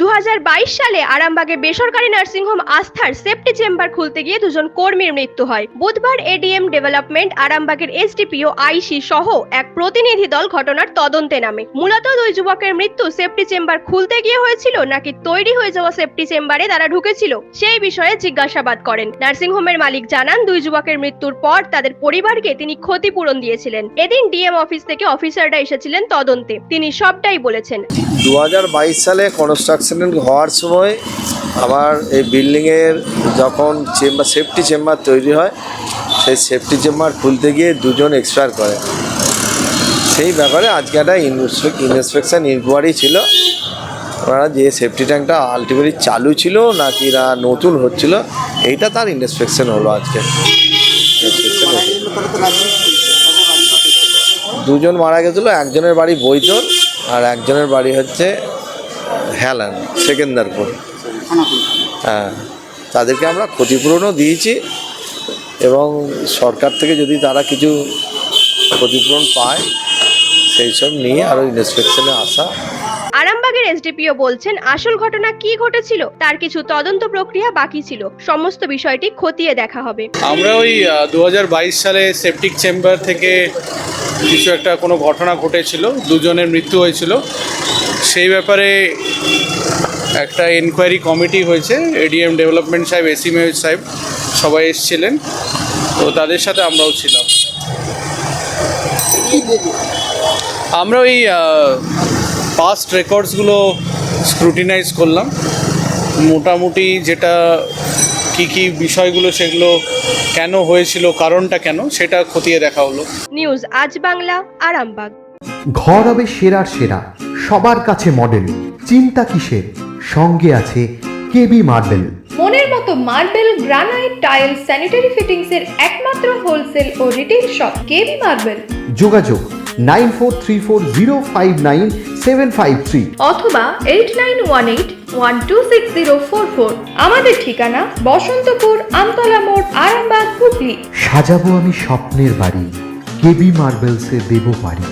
2022 সালে আরামবাগে বেসরকারি নার্সিংহোম আস্থার সেফটি চেম্বার খুলতে গিয়ে দুজন কর্মীর মৃত্যু হয়। বুধবার এডিএম ডেভেলপমেন্ট, আরামবাগের এসডিপিও, আইসি সহ এক প্রতিনিধি দল ঘটনার তদন্তে নামে। মূলত দুই যুবকের মৃত্যু সেফটি চেম্বার খুলতে গিয়ে হয়েছিল নাকি তৈরি হয়ে যাওয়া সেফটি চেম্বারে তারা ঢুকেছিল সেই বিষয়ে জিজ্ঞাসাবাদ করেন। নার্সিংহোমের মালিক জানান, দুই যুবকের মৃত্যুর পর তাদের পরিবারকে তিনি ক্ষতিপূরণ দিয়েছিলেন। এদিন ডিএম অফিস থেকে অফিসাররা এসেছিলেন তদন্তে, তিনি সবটাই বলেছেন। 2022 সালে কনস্ট্রাকশন হওয়ার সময় আমার এই বিল্ডিংয়ের যখন সেফটি চেম্বার তৈরি হয়, সেই সেফটি চেম্বার খুলতে গিয়ে দুজন এক্সপায়ার করে। সেই ব্যাপারে আজকে একটা ইন্সপেকশন ইনকোয়ারি ছিল। ওনারা যে সেফটি ট্যাঙ্কটা আলটিমেটলি চালু ছিল নাকি না নতুন হচ্ছিল, এইটা তার ইন্সপেকশন হলো আজকে। দুজন মারা গেছিলো, একজনের বাড়ি বৈতল আর একজনের বাড়ি হচ্ছে হেলান সেকেন্দারপুর। হ্যাঁ, তাদেরকে আমরা ক্ষতিপূরণও দিয়েছি এবং সরকার থেকে যদি তারা কিছু ক্ষতিপূরণ পায় সেই সব নিয়ে আরও ইন্সপেকশনে আসা। আরামবাগের এসডিপিও বলছেন, আসল ঘটনা কি ঘটেছিল তার কিছু তদন্ত প্রক্রিয়া বাকি ছিল, সমস্ত বিষয়টি খতিয়ে দেখা হবে। আমরা ওই 2022 সালে সেপটিক চেম্বার থেকে কিছু একটা কোনো ঘটনা ঘটেছিল, দুজনের মৃত্যু হয়েছিল। সেই ব্যাপারে একটা এনকোয়ারি কমিটি হয়েছে, এডিএম ডেভেলপমেন্ট সাহেব, এসি মেয়র সাহেব সবাই এসেছিলেন, তো তাদের সাথে আমরাও ছিলাম। আমরা ওই পাস্ট রেকর্ডসগুলো স্ক্রুটিনাইজ করলাম, মোটামুটি যেটা কি বিষয়গুলো সেগুলো কেন হয়েছিল, কারণটা কেন, সেটা খতিয়ে দেখা হলো। নিউজ আজ বাংলা, আরামবাগ। ঘর হবে সেরার সেরা, সবার কাছে মডেল, চিন্তা কিসের, সঙ্গে আছে কেবি মার্বেল। মনের মতো marble, granite, tile, sanitary fittings এর একমাত্র হোলসেল ও রিটেল শপ কেবি মার্বেল। যোগাযোগ 9434059753 অথবা 8918126044। আমাদের ঠিকানা বসন্তপুর, আমতলা মোড়, আরামবাগ, হুগলি। সাজাবো আমি স্বপ্নের বাড়ি, কেবি মার্বেলসে দেবো বাড়ি।